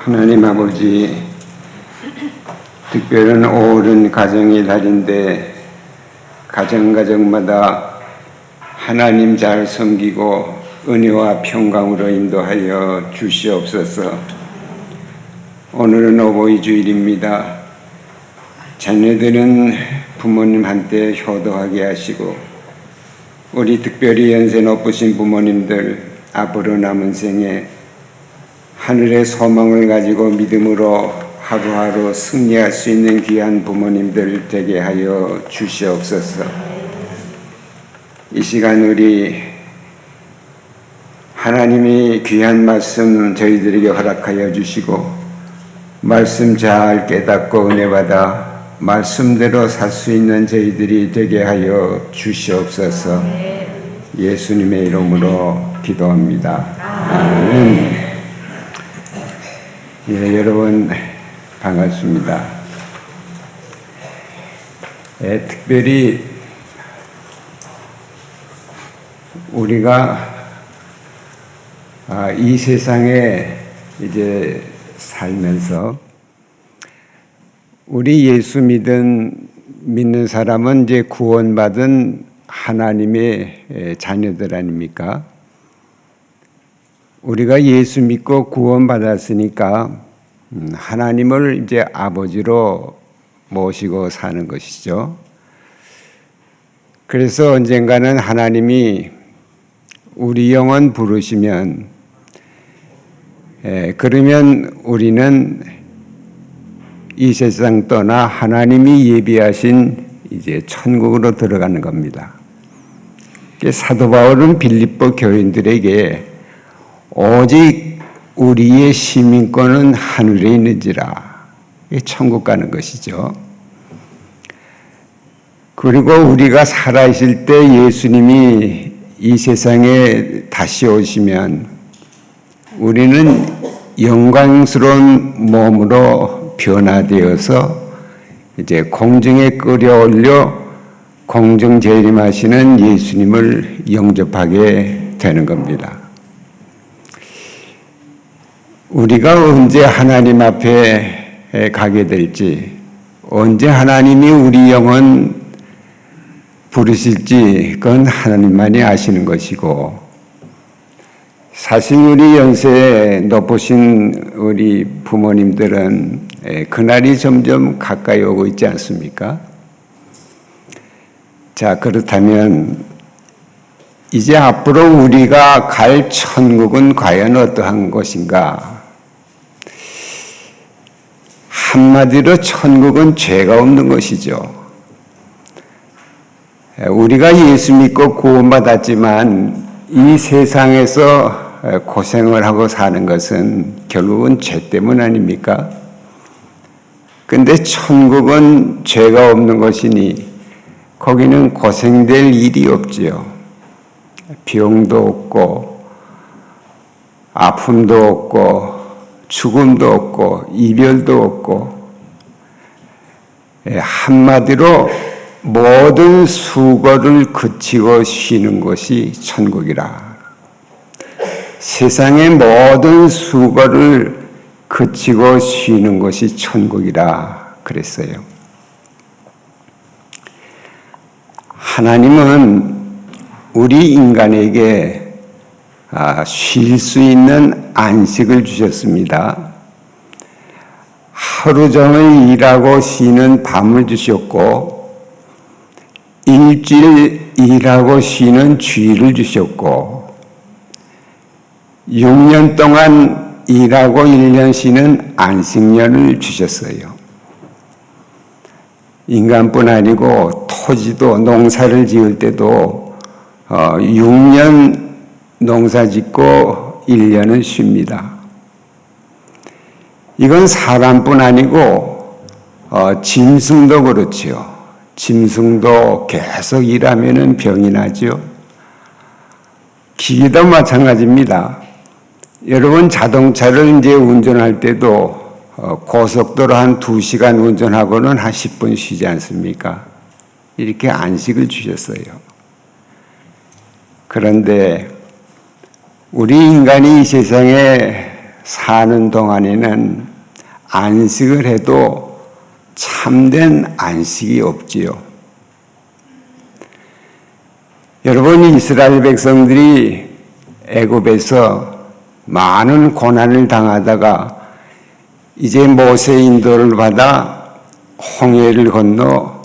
하나님 아버지, 특별한 5월은 가정의 달인데 가정마다 하나님 잘 섬기고 은혜와 평강으로 인도하여 주시옵소서. 오늘은 어버이 주일입니다. 자녀들은 부모님한테 효도하게 하시고 우리 특별히 연세 높으신 부모님들 앞으로 남은 생에 하늘의 소망을 가지고 믿음으로 하루하루 승리할 수 있는 귀한 부모님들 되게 하여 주시옵소서. 이 시간 우리 하나님이 귀한 말씀 저희들에게 허락하여 주시고 말씀 잘 깨닫고 은혜받아 말씀대로 살 수 있는 저희들이 되게 하여 주시옵소서. 예수님의 이름으로 기도합니다. 아멘. 예, 여러분 반갑습니다. 특별히 우리가 이 세상에 이제 살면서 우리 예수 믿는 사람은 이제 구원받은 하나님의 자녀들 아닙니까? 우리가 예수 믿고 구원받았으니까 하나님을 이제 아버지로 모시고 사는 것이죠. 그래서 언젠가는 하나님이 우리 영혼 부르시면 그러면 우리는 이 세상 떠나 하나님이 예비하신 이제 천국으로 들어가는 겁니다. 사도 바울은 빌립보 교인들에게 오직 우리의 시민권은 하늘에 있는지라, 천국 가는 것이죠. 그리고 우리가 살아있을 때 예수님이 이 세상에 다시 오시면 우리는 영광스러운 몸으로 변화되어서 이제 공중에 끌어올려 공중 재림하시는 예수님을 영접하게 되는 겁니다. 우리가 언제 하나님 앞에 가게 될지, 언제 하나님이 우리 영혼 부르실지 그건 하나님만이 아시는 것이고, 사실 우리 연세 높으신 우리 부모님들은 그날이 점점 가까이 오고 있지 않습니까? 자, 그렇다면 이제 앞으로 우리가 갈 천국은 과연 어떠한 것인가? 한마디로 천국은 죄가 없는 것이죠. 우리가 예수 믿고 구원받았지만 이 세상에서 고생을 하고 사는 것은 결국은 죄 때문 아닙니까? 근데 천국은 죄가 없는 것이니 거기는 고생될 일이 없지요. 병도 없고 아픔도 없고 죽음도 없고 이별도 없고, 한마디로 모든 수고를 그치고 쉬는 것이 천국이라. 세상의 모든 수고를 그치고 쉬는 것이 천국이라 그랬어요. 하나님은 우리 인간에게 쉴 수 있는 안식을 주셨습니다. 하루 종일 일하고 쉬는 밤을 주셨고, 일주일 일하고 쉬는 주일을 주셨고, 6년 동안 일하고 1년 쉬는 안식년을 주셨어요. 인간뿐 아니고 토지도 농사를 지을 때도 6년 농사 짓고 1년은 쉽니다. 이건 사람뿐 아니고 짐승도 그렇지요. 짐승도 계속 일하면 병이 나죠. 기계도 마찬가지입니다. 여러분 자동차를 이제 운전할 때도 고속도로 한 2시간 운전하고는 한 10분 쉬지 않습니까? 이렇게 안식을 주셨어요. 그런데 우리 인간이 이 세상에 사는 동안에는 안식을 해도 참된 안식이 없지요. 여러분, 이스라엘 백성들이 애굽에서 많은 고난을 당하다가 이제 모세의 인도를 받아 홍해를 건너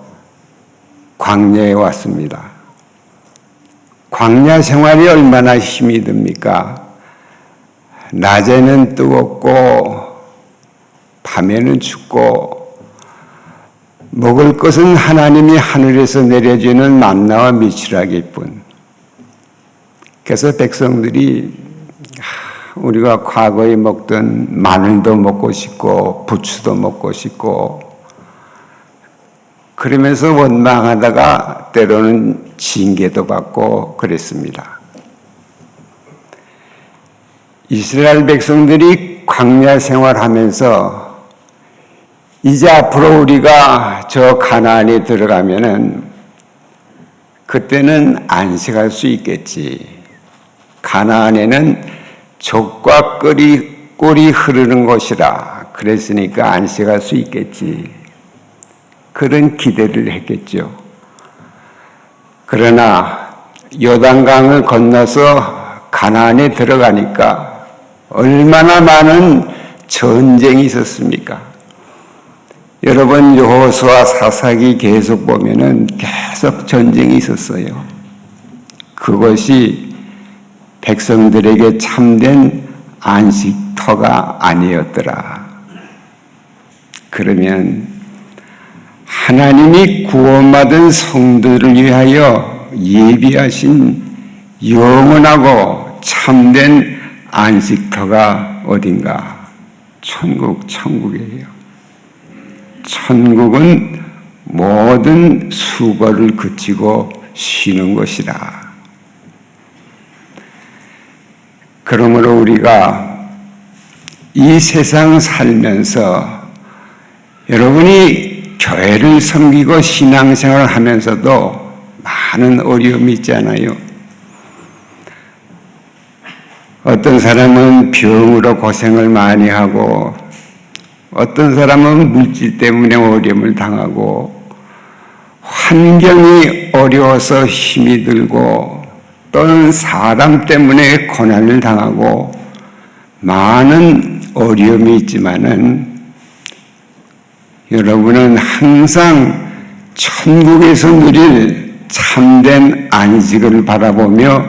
광야에 왔습니다. 광야 생활이 얼마나 힘이 듭니까? 낮에는 뜨겁고 밤에는 춥고 먹을 것은 하나님이 하늘에서 내려주는 만나와 미추라기뿐. 그래서 백성들이 우리가 과거에 먹던 마늘도 먹고 싶고 부추도 먹고 싶고 그러면서 원망하다가 때로는 징계도 받고 그랬습니다. 이스라엘 백성들이 광야 생활하면서 이제 앞으로 우리가 저 가나안에 들어가면은 그때는 안식할 수 있겠지. 가나안에는 족과 꿀이 흐르는 곳이라 그랬으니까 안식할 수 있겠지. 그런 기대를 했겠죠. 그러나 요단강을 건너서 가나안에 들어가니까 얼마나 많은 전쟁이 있었습니까? 여러분, 여호수아 사사기 계속 보면은 계속 전쟁이 있었어요. 그것이 백성들에게 참된 안식터가 아니었더라. 그러면 하나님이 구원받은 성도를 위하여 예비하신 영원하고 참된 안식터가 어딘가? 천국이에요. 천국은 모든 수고를 그치고 쉬는 것이라. 그러므로 우리가 이 세상 살면서 여러분이 교회를 섬기고 신앙생활을 하면서도 많은 어려움이 있잖아요. 어떤 사람은 병으로 고생을 많이 하고 어떤 사람은 물질 때문에 어려움을 당하고 환경이 어려워서 힘이 들고 또는 사람 때문에 고난을 당하고 많은 어려움이 있지만은 여러분은 항상 천국에서 누릴 참된 안식을 바라보며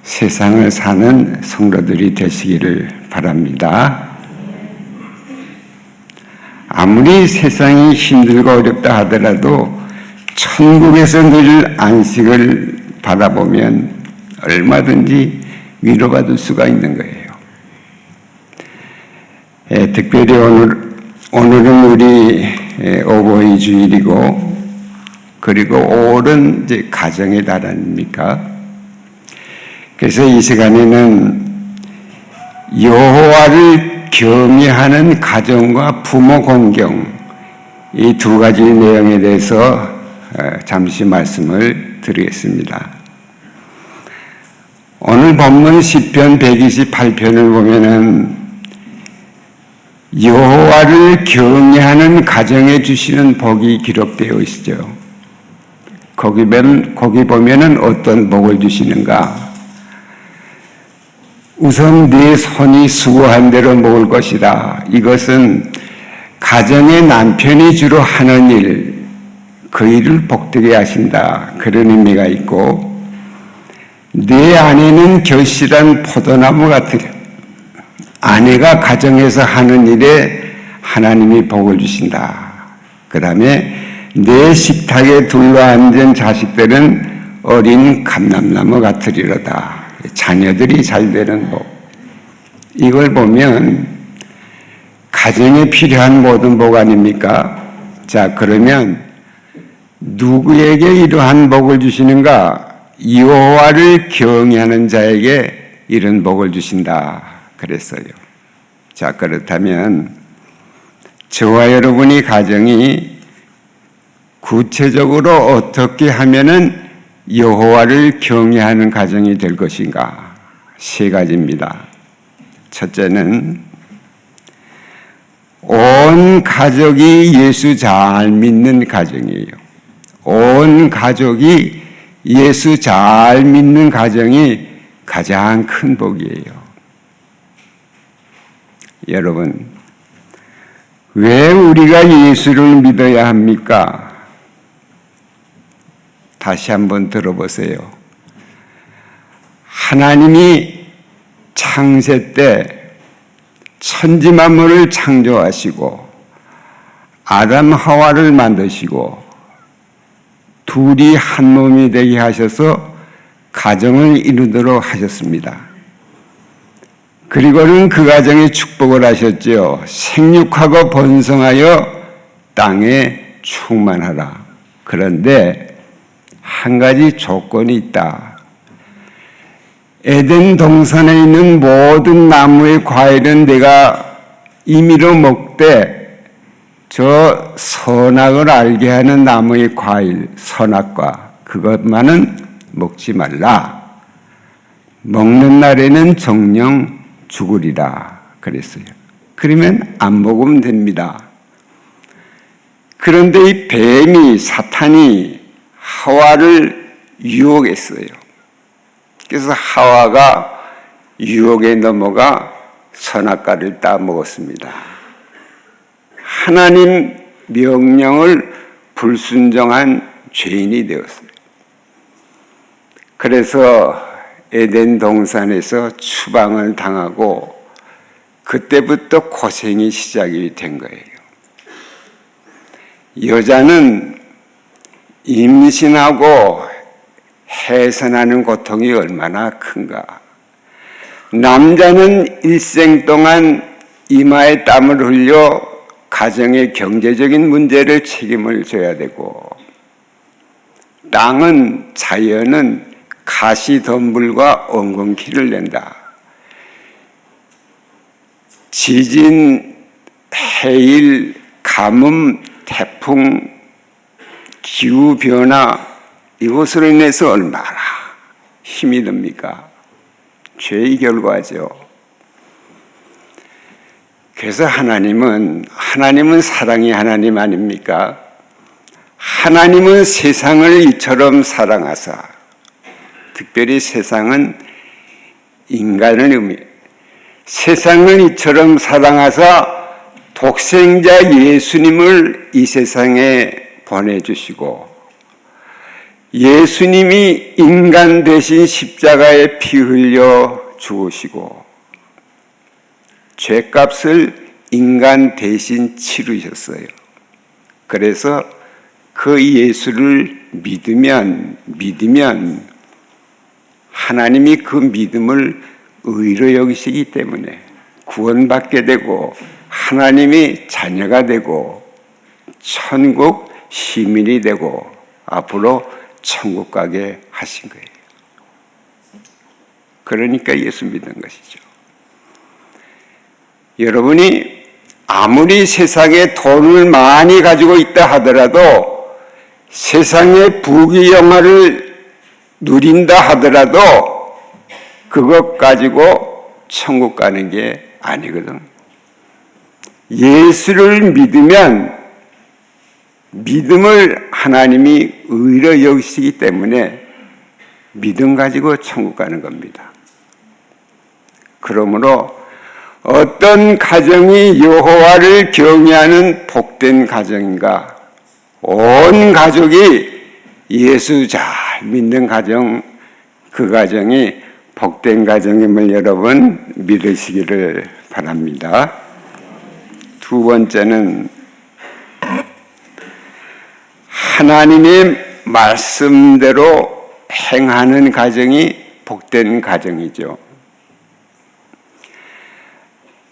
세상을 사는 성도들이 되시기를 바랍니다. 아무리 세상이 힘들고 어렵다 하더라도 천국에서 누릴 안식을 바라보면 얼마든지 위로받을 수가 있는 거예요. 특별히 오늘은 우리 어버이 주일이고 그리고 5월은 이제 가정의 달 아닙니까? 그래서 이 시간에는 여호와를 경외하는 가정과 부모 공경 이 두 가지 내용에 대해서 잠시 말씀을 드리겠습니다. 오늘 본문 시편 128편을 보면은 여호와를 경외하는 가정에 주시는 복이 기록되어 있죠. 거기 보면은 어떤 복을 주시는가? 우선 네 손이 수고한 대로 먹을 것이다. 이것은 가정의 남편이 주로 하는 일, 그 일을 복되게 하신다. 그런 의미가 있고, 내 아내는 결실한 포도나무 같으려. 아내가 가정에서 하는 일에 하나님이 복을 주신다. 그 다음에 내 식탁에 둘러앉은 자식들은 어린 감람나무 같으리로다. 자녀들이 잘 되는 복. 이걸 보면 가정에 필요한 모든 복 아닙니까? 자, 그러면 누구에게 이러한 복을 주시는가? 여호와를 경외하는 자에게 이런 복을 주신다 그랬어요. 자, 그렇다면 저와 여러분의 가정이 구체적으로 어떻게 하면은 여호와를 경외하는 가정이 될 것인가? 세 가지입니다. 첫째는 온 가족이 예수 잘 믿는 가정이에요. 온 가족이 예수 잘 믿는 가정이 가장 큰 복이에요. 여러분, 왜 우리가 예수를 믿어야 합니까? 다시 한번 들어보세요. 하나님이 창세 때 천지 만물을 창조하시고 아담 하와를 만드시고 둘이 한 몸이 되게 하셔서 가정을 이루도록 하셨습니다. 그리고는 그 가정에 축복을 하셨지요. 생육하고 번성하여 땅에 충만하라. 그런데 한 가지 조건이 있다. 에덴 동산에 있는 모든 나무의 과일은 내가 임의로 먹되 저 선악을 알게 하는 나무의 과일, 선악과 그것만은 먹지 말라. 먹는 날에는 정녕 죽으리라 그랬어요. 그러면 안 먹으면 됩니다. 그런데 이 뱀이, 사탄이 하와를 유혹했어요. 그래서 하와가 유혹에 넘어가 선악과를 따먹었습니다. 하나님 명령을 불순종한 죄인이 되었어요. 그래서 에덴 동산에서 추방을 당하고 그때부터 고생이 시작이 된 거예요. 여자는 임신하고 해산하는 고통이 얼마나 큰가. 남자는 일생 동안 이마에 땀을 흘려 가정의 경제적인 문제를 책임을 져야 되고, 땅은, 자연은 가시덤불과 엉겅퀴를 낸다. 지진, 해일, 가뭄, 태풍, 기후변화, 이것으로 인해서 얼마나 힘이 듭니까? 죄의 결과죠. 그래서 하나님은 사랑의 하나님 아닙니까? 하나님은 세상을 이처럼 사랑하사, 특별히 세상은 인간을 세상을 이처럼 사랑하사 독생자 예수님을 이 세상에 보내주시고, 예수님이 인간 대신 십자가에 피 흘려 죽으시고 죄값을 인간 대신 치르셨어요. 그래서 그 예수를 믿으면 하나님이 그 믿음을 의로 여기시기 때문에 구원받게 되고 하나님이 자녀가 되고 천국 시민이 되고 앞으로 천국 가게 하신 거예요. 그러니까 예수 믿는 것이죠. 여러분이 아무리 세상에 돈을 많이 가지고 있다 하더라도, 세상의 부귀영화를 누린다 하더라도 그것 가지고 천국 가는 게 아니거든. 예수를 믿으면 믿음을 하나님이 의로 여기시기 때문에 믿음 가지고 천국 가는 겁니다. 그러므로 어떤 가정이 여호와를 경외하는 복된 가정인가? 온 가족이 예수 잘 믿는 가정, 그 가정이 복된 가정임을 여러분 믿으시기를 바랍니다. 두 번째는 하나님의 말씀대로 행하는 가정이 복된 가정이죠.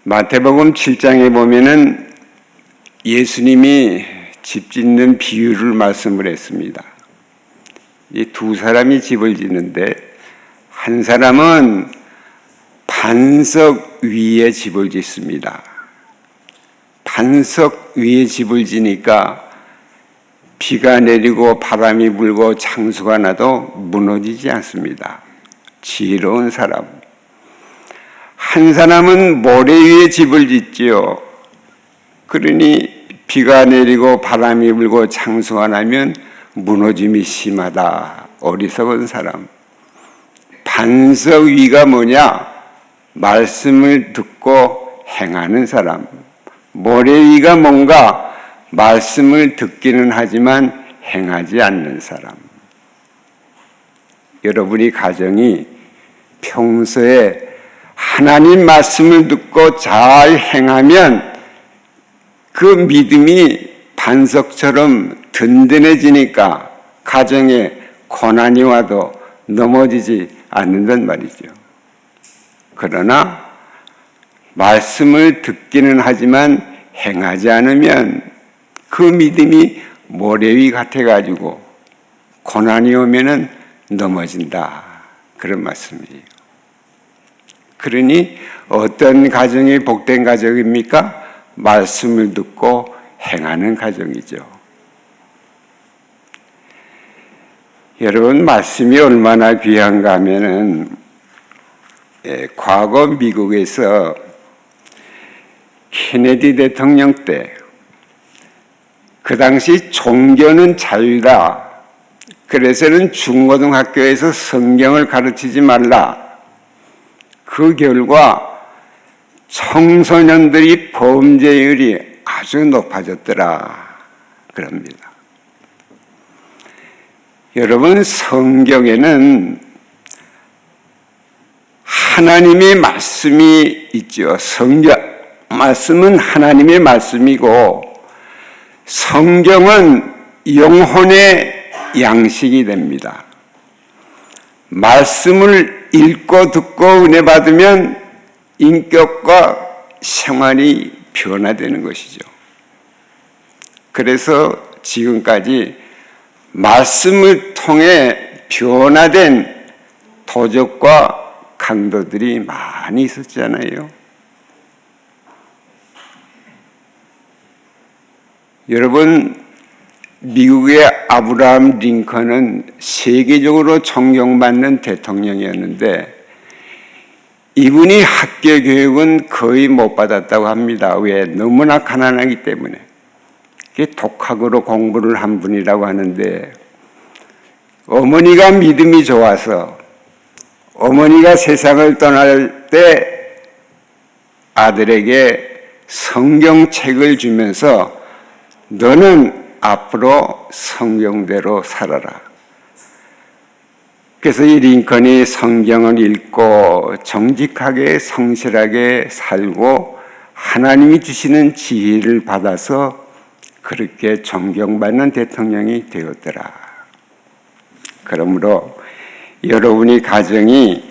마태복음 7장에 보면은 예수님이 집 짓는 비유를 말씀을 했습니다. 이 두 사람이 집을 짓는데, 한 사람은 반석 위에 집을 짓습니다. 반석 위에 집을 지니까 비가 내리고 바람이 불고 창수가 나도 무너지지 않습니다. 지혜로운 사람. 한 사람은 모래 위에 집을 짓지요. 그러니 비가 내리고 바람이 불고 창수가 나면 무너짐이 심하다. 어리석은 사람. 반석위가 뭐냐? 말씀을 듣고 행하는 사람. 모래위가 뭔가? 말씀을 듣기는 하지만 행하지 않는 사람. 여러분이 가정이 평소에 하나님 말씀을 듣고 잘 행하면 그 믿음이 반석처럼 든든해지니까 가정에 고난이 와도 넘어지지 않는단 말이죠. 그러나 말씀을 듣기는 하지만 행하지 않으면 그 믿음이 모래위 같아가지고 고난이 오면은 넘어진다. 그런 말씀이에요. 그러니 어떤 가정이 복된 가정입니까? 말씀을 듣고 행하는 가정이죠. 여러분, 말씀이 얼마나 귀한가 하면은 과거 미국에서 케네디 대통령 때 그 당시 종교는 자유다. 그래서는 중고등학교에서 성경을 가르치지 말라. 그 결과 청소년들이 범죄율이 아주 높아졌더라. 그럽니다. 여러분, 성경에는 하나님의 말씀이 있죠. 말씀은 하나님의 말씀이고 성경은 영혼의 양식이 됩니다. 말씀을 읽고 듣고 은혜 받으면 인격과 생활이 변화되는 것이죠. 그래서 지금까지 말씀을 통해 변화된 도적과 강도들이 많이 있었잖아요. 여러분, 미국의 아브라함 링컨은 세계적으로 존경받는 대통령이었는데 이분이 학교 교육은 거의 못 받았다고 합니다. 왜? 너무나 가난하기 때문에. 독학으로 공부를 한 분이라고 하는데 어머니가 믿음이 좋아서 어머니가 세상을 떠날 때 아들에게 성경책을 주면서 너는 앞으로 성경대로 살아라. 그래서 이 링컨이 성경을 읽고 정직하게 성실하게 살고 하나님이 주시는 지혜를 받아서 그렇게 존경받는 대통령이 되었더라. 그러므로 여러분의 가정이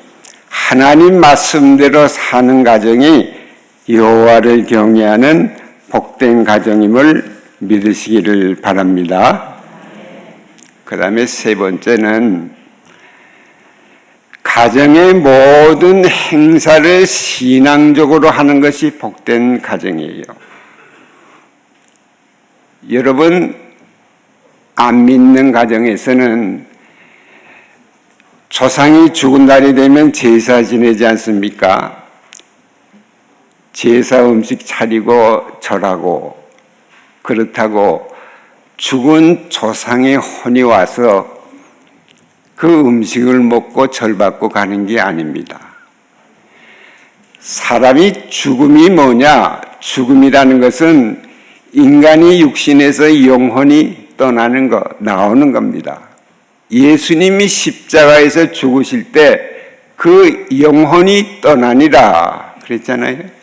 하나님 말씀대로 사는 가정이 여호와를 경외하는 복된 가정임을 믿으시기를 바랍니다. 그 다음에 세 번째는 가정의 모든 행사를 신앙적으로 하는 것이 복된 가정이에요. 여러분, 안 믿는 가정에서는 조상이 죽은 날이 되면 제사 지내지 않습니까? 제사 음식 차리고 절하고 그렇다고 죽은 조상의 혼이 와서 그 음식을 먹고 절받고 가는 게 아닙니다. 사람이 죽음이 뭐냐? 죽음이라는 것은 인간이 육신에서 영혼이 떠나는 것, 나오는 겁니다. 예수님이 십자가에서 죽으실 때 그 영혼이 떠나니라 그랬잖아요.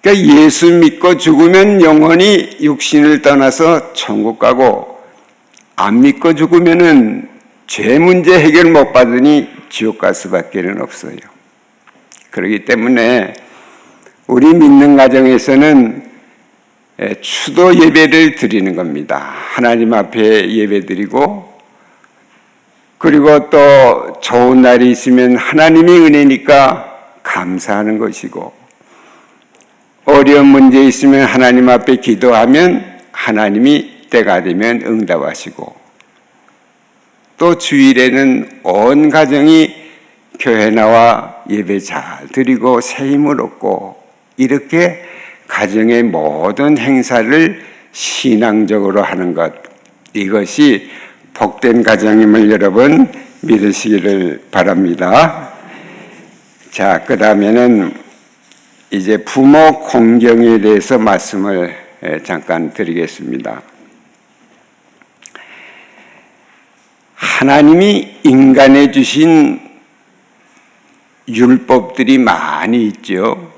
그러니까 예수 믿고 죽으면 영혼이 육신을 떠나서 천국 가고 안 믿고 죽으면은 죄 문제 해결 못 받으니 지옥 갈 수밖에 없어요. 그렇기 때문에 우리 믿는 가정에서는 추도 예배를 드리는 겁니다. 하나님 앞에 예배 드리고 그리고 또 좋은 날이 있으면 하나님의 은혜니까 감사하는 것이고 어려운 문제 있으면 하나님 앞에 기도하면 하나님이 때가 되면 응답하시고 또 주일에는 온 가정이 교회 나와 예배 잘 드리고 새 힘을 얻고 이렇게 가정의 모든 행사를 신앙적으로 하는 것, 이것이 복된 가정임을 여러분 믿으시기를 바랍니다. 자, 그 다음에는 이제 부모 공경에 대해서 말씀을 잠깐 드리겠습니다. 하나님이 인간에 주신 율법들이 많이 있죠.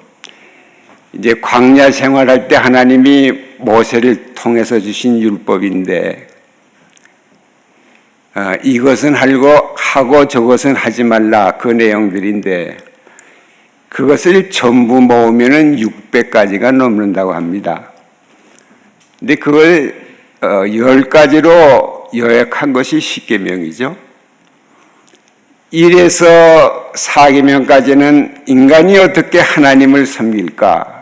이제 광야 생활할 때 하나님이 모세를 통해서 주신 율법인데, 이것은 하고 저것은 하지 말라, 그 내용들인데, 그것을 전부 모으면은 600가지가 넘는다고 합니다. 근데 그걸 10가지로 요약한 것이 십계명이죠. 1에서 4계명까지는 인간이 어떻게 하나님을 섬길까,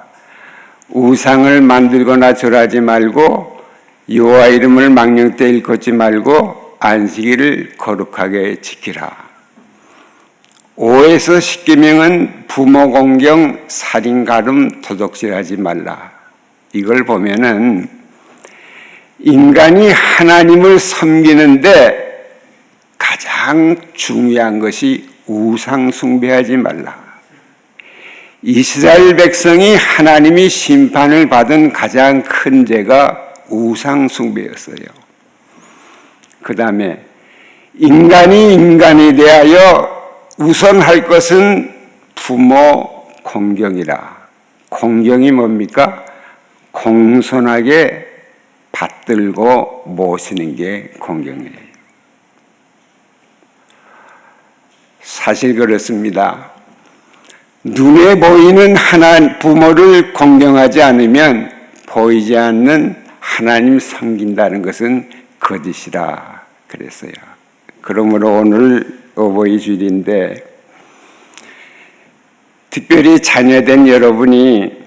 우상을 만들거나 절하지 말고 여호와 이름을 망령되이 일컫지 말고 안식일을 거룩하게 지키라. 5에서 10계명은 부모 공경, 살인, 가름, 도둑질하지 말라. 이걸 보면은 인간이 하나님을 섬기는데 가장 중요한 것이 우상 숭배하지 말라. 이스라엘 백성이 하나님이 심판을 받은 가장 큰 죄가 우상 숭배였어요. 그 다음에 인간이 인간에 대하여 우선할 것은 부모 공경이라. 공경이 뭡니까? 공손하게 받들고 모시는 게 공경이에요. 사실 그렇습니다. 눈에 보이는 부모를 공경하지 않으면 보이지 않는 하나님 섬긴다는 것은 거짓이라 그랬어요. 그러므로 오늘 어버이 주일인데 특별히 자녀된 여러분이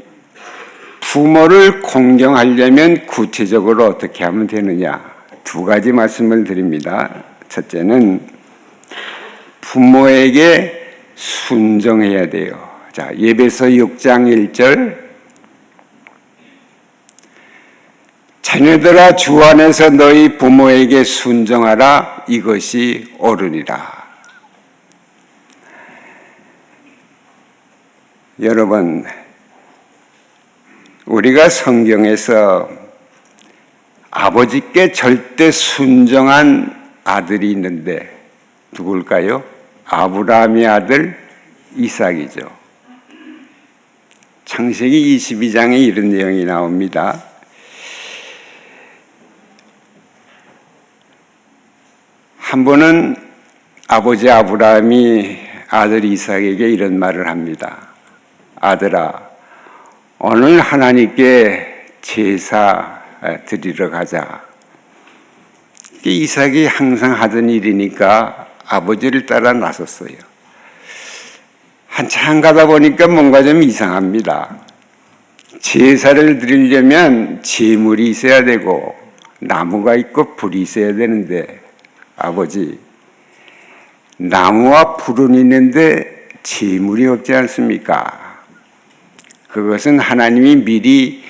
부모를 공경하려면 구체적으로 어떻게 하면 되느냐, 2가지 말씀을 드립니다. 첫째는 부모에게 순종해야 돼요. 자, 에베소 6장 1절, 자녀들아 주 안에서 너희 부모에게 순종하라, 이것이 옳으니라. 여러분, 우리가 성경에서 아버지께 절대 순종한 아들이 있는데 누굴까요? 아브라함의 아들 이삭이죠. 창세기 22장에 이런 내용이 나옵니다. 한 번은 아버지 아브라함이 아들 이삭에게 이런 말을 합니다. 아들아, 오늘 하나님께 제사 드리러 가자. 이삭이 항상 하던 일이니까 아버지를 따라 나섰어요. 한참 가다 보니까 뭔가 좀 이상합니다. 제사를 드리려면 제물이 있어야 되고 나무가 있고 불이 있어야 되는데, 아버지, 나무와 불은 있는데 제물이 없지 않습니까? 그것은 하나님이 미리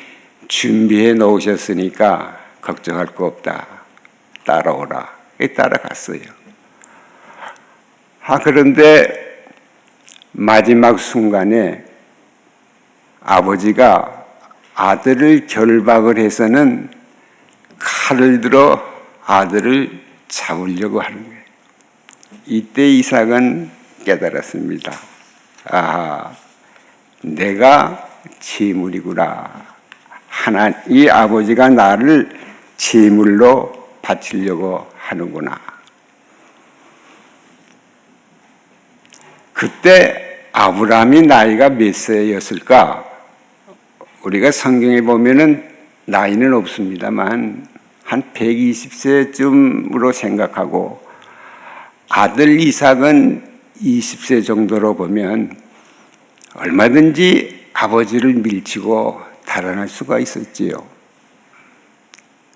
준비해 놓으셨으니까 걱정할 거 없다. 따라오라. 따라갔어요. 그런데 마지막 순간에 아버지가 아들을 결박을 해서는 칼을 들어 아들을 잡으려고 하는 거예요. 이때 이삭은 깨달았습니다. 내가 제물이구나. 이 아버지가 나를 제물로 바치려고 하는구나. 그때 아브라함이 나이가 몇 세였을까? 우리가 성경에 보면은 나이는 없습니다만 한 120세쯤으로 생각하고 아들 이삭은 20세 정도로 보면 얼마든지 아버지를 밀치고 달아날 수가 있었지요.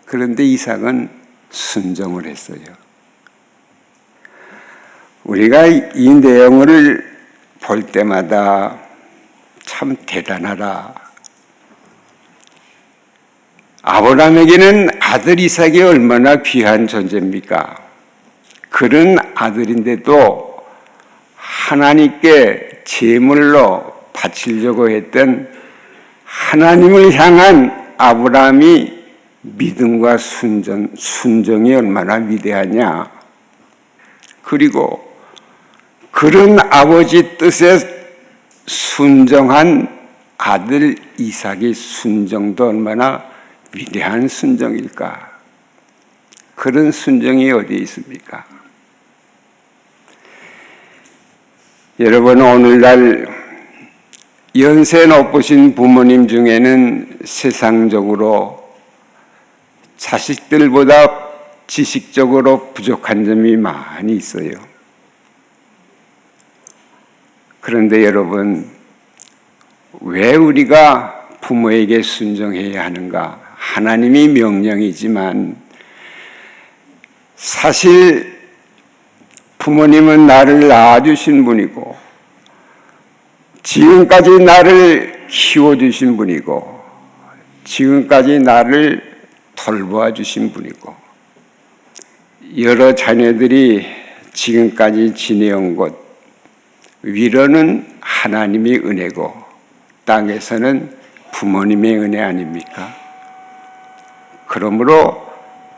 그런데 이삭은 순종을 했어요. 우리가 이 내용을 볼 때마다 참 대단하다. 아브라함에게는 아들 이삭이 얼마나 귀한 존재입니까? 그런 아들인데도 하나님께 제물로 바치려고 했던 하나님을 향한 아브라함이 믿음과 순종이 얼마나 위대하냐. 그리고 그런 아버지 뜻에 순종한 아들 이삭의 순종도 얼마나 위대한 순종일까. 그런 순종이 어디에 있습니까? 여러분, 오늘날 연세 높으신 부모님 중에는 세상적으로 자식들보다 지식적으로 부족한 점이 많이 있어요. 그런데 여러분, 왜 우리가 부모에게 순종해야 하는가? 하나님이 명령이지만 사실 부모님은 나를 낳아주신 분이고 지금까지 나를 키워주신 분이고 지금까지 나를 돌보아 주신 분이고 여러 자녀들이 지금까지 지내온 곳 위로는 하나님의 은혜고 땅에서는 부모님의 은혜 아닙니까? 그러므로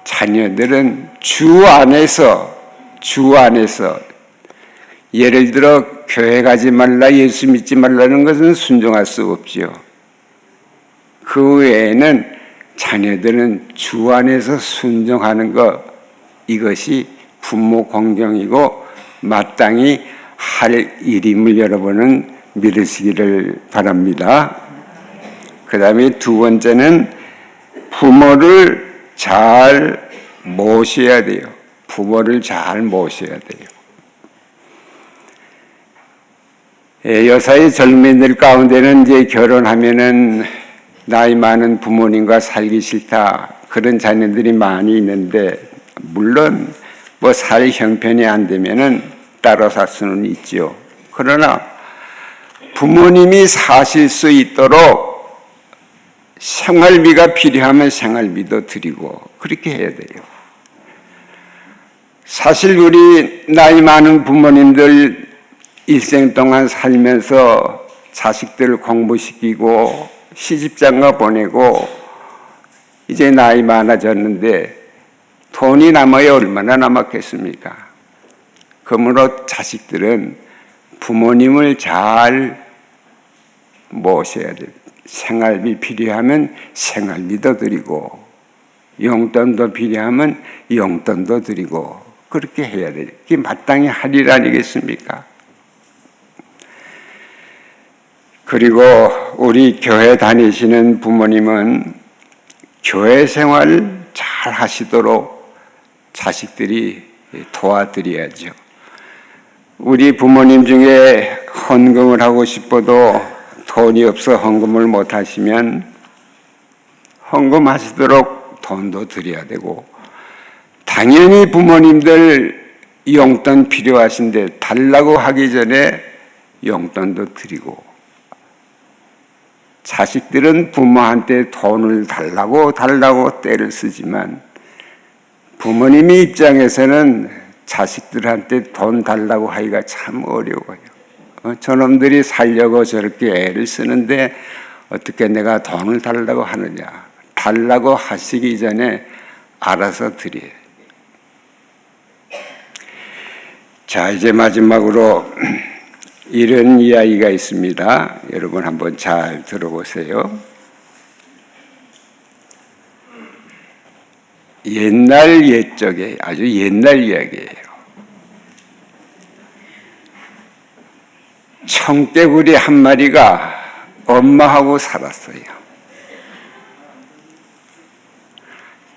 자녀들은 주 안에서 예를 들어 교회 가지 말라, 예수 믿지 말라는 것은 순종할 수 없지요. 그 외에는 자녀들은 주 안에서 순종하는 것, 이것이 부모 공경이고 마땅히 할 일임을 여러분은 믿으시기를 바랍니다. 그 다음에 두 번째는 부모를 잘 모셔야 돼요. 부모를 잘 모셔야 돼요. 여사의 젊은이들 가운데는 이제 결혼하면은 나이 많은 부모님과 살기 싫다 그런 자녀들이 많이 있는데 물론 뭐 살 형편이 안 되면은 따로 살 수는 있지요. 그러나 부모님이 사실 수 있도록 생활비가 필요하면 생활비도 드리고 그렇게 해야 돼요. 사실 우리 나이 많은 부모님들 일생 동안 살면서 자식들을 공부시키고 시집장가 보내고 이제 나이 많아졌는데 돈이 남아야 얼마나 남았겠습니까? 그러므로 자식들은 부모님을 잘 모셔야 돼요. 생활비 필요하면 생활비도 드리고 용돈도 필요하면 용돈도 드리고 그렇게 해야 돼요. 그게 마땅히 할 일 아니겠습니까? 그리고 우리 교회 다니시는 부모님은 교회 생활 잘 하시도록 자식들이 도와드려야죠. 우리 부모님 중에 헌금을 하고 싶어도 돈이 없어 헌금을 못 하시면 헌금하시도록 돈도 드려야 되고 당연히 부모님들 용돈 필요하신데 달라고 하기 전에 용돈도 드리고 자식들은 부모한테 돈을 달라고 떼를 쓰지만 부모님의 입장에서는 자식들한테 돈 달라고 하기가 참 어려워요. 저놈들이 살려고 저렇게 애를 쓰는데 어떻게 내가 돈을 달라고 하느냐. 달라고 하시기 전에 알아서 드려요. 자, 이제 마지막으로 이런 이야기가 있습니다. 여러분 한번 잘 들어보세요. 옛날 옛적에 아주 옛날 이야기예요. 청개구리 한 마리가 엄마하고 살았어요.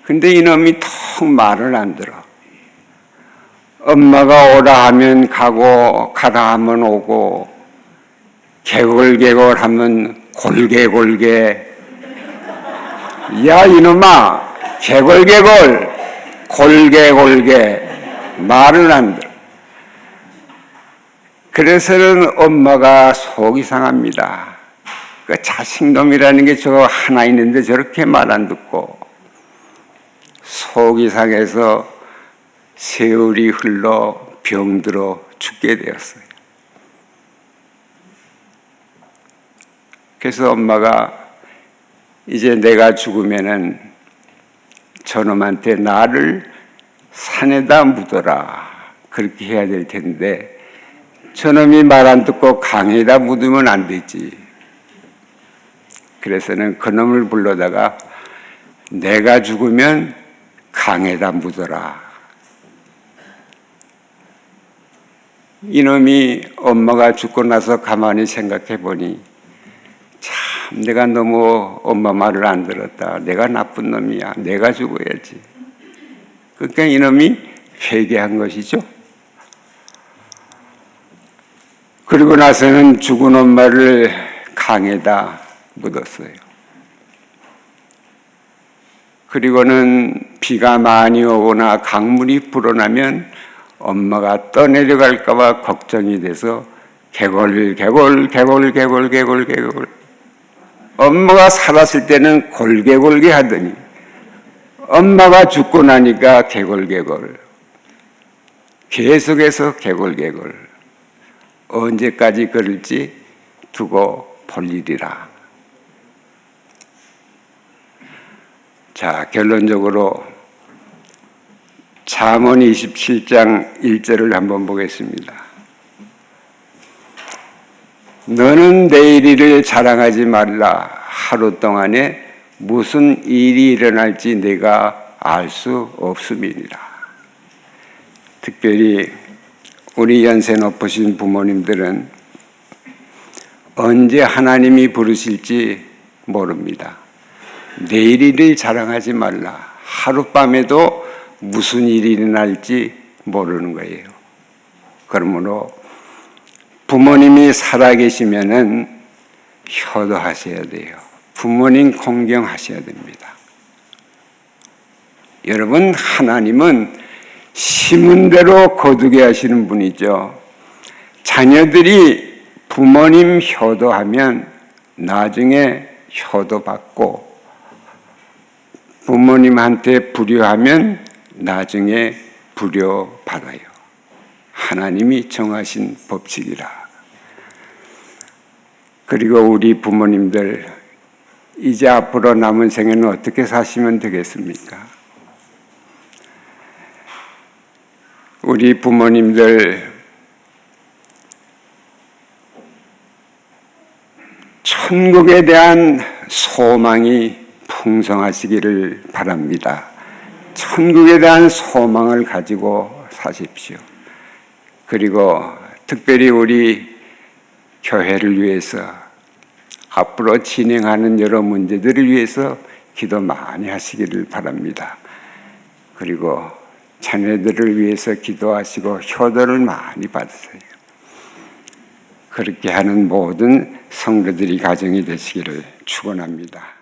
근데 이놈이 통 말을 안 들어. 엄마가 오라 하면 가고 가라 하면 오고 개골개골 하면 골개골개. 야 이놈아 개골개골 골개골개 말을 안 들어. 그래서는 엄마가 속이 상합니다. 그 자식놈이라는 게 저 하나 있는데 저렇게 말 안 듣고 속이 상해서 세월이 흘러 병들어 죽게 되었어요. 그래서 엄마가 이제 내가 죽으면은 저놈한테 나를 산에다 묻어라 그렇게 해야 될 텐데 저놈이 말 안 듣고 강에다 묻으면 안 되지. 그래서는 그놈을 불러다가 내가 죽으면 강에다 묻어라. 이놈이 엄마가 죽고 나서 가만히 생각해 보니 참 내가 너무 엄마 말을 안 들었다. 내가 나쁜 놈이야. 내가 죽어야지. 그러니까 이놈이 회개한 것이죠. 그리고 나서는 죽은 엄마를 강에다 묻었어요. 그리고는 비가 많이 오거나 강물이 불어나면 엄마가 떠내려갈까 봐 걱정이 돼서 개골 엄마가 살았을 때는 골개골개 하더니 엄마가 죽고 나니까 개골개골 계속해서 개골개골 언제까지 그럴지 두고 볼 일이라. 자, 결론적으로 잠언 27장 1절을 한번 보겠습니다. 너는 내일 일을 자랑하지 말라. 하루 동안에 무슨 일이 일어날지 내가 알 수 없음이니라. 특별히 우리 연세 높으신 부모님들은 언제 하나님이 부르실지 모릅니다. 내일 일을 자랑하지 말라. 하룻밤에도 무슨 일이 일어날지 모르는 거예요. 그러므로 부모님이 살아계시면은 효도하셔야 돼요. 부모님 공경하셔야 됩니다. 여러분, 하나님은 심은 대로 거두게 하시는 분이죠. 자녀들이 부모님 효도하면 나중에 효도받고 부모님한테 불효하면 나중에 불효받아요. 하나님이 정하신 법칙이라. 그리고 우리 부모님들 이제 앞으로 남은 생에는 어떻게 사시면 되겠습니까? 우리 부모님들 천국에 대한 소망이 풍성하시기를 바랍니다. 천국에 대한 소망을 가지고 사십시오. 그리고 특별히 우리 교회를 위해서 앞으로 진행하는 여러 문제들을 위해서 기도 많이 하시기를 바랍니다. 그리고 자녀들을 위해서 기도하시고 효도를 많이 받으세요. 그렇게 하는 모든 성도들이 가정이 되시기를 축원합니다.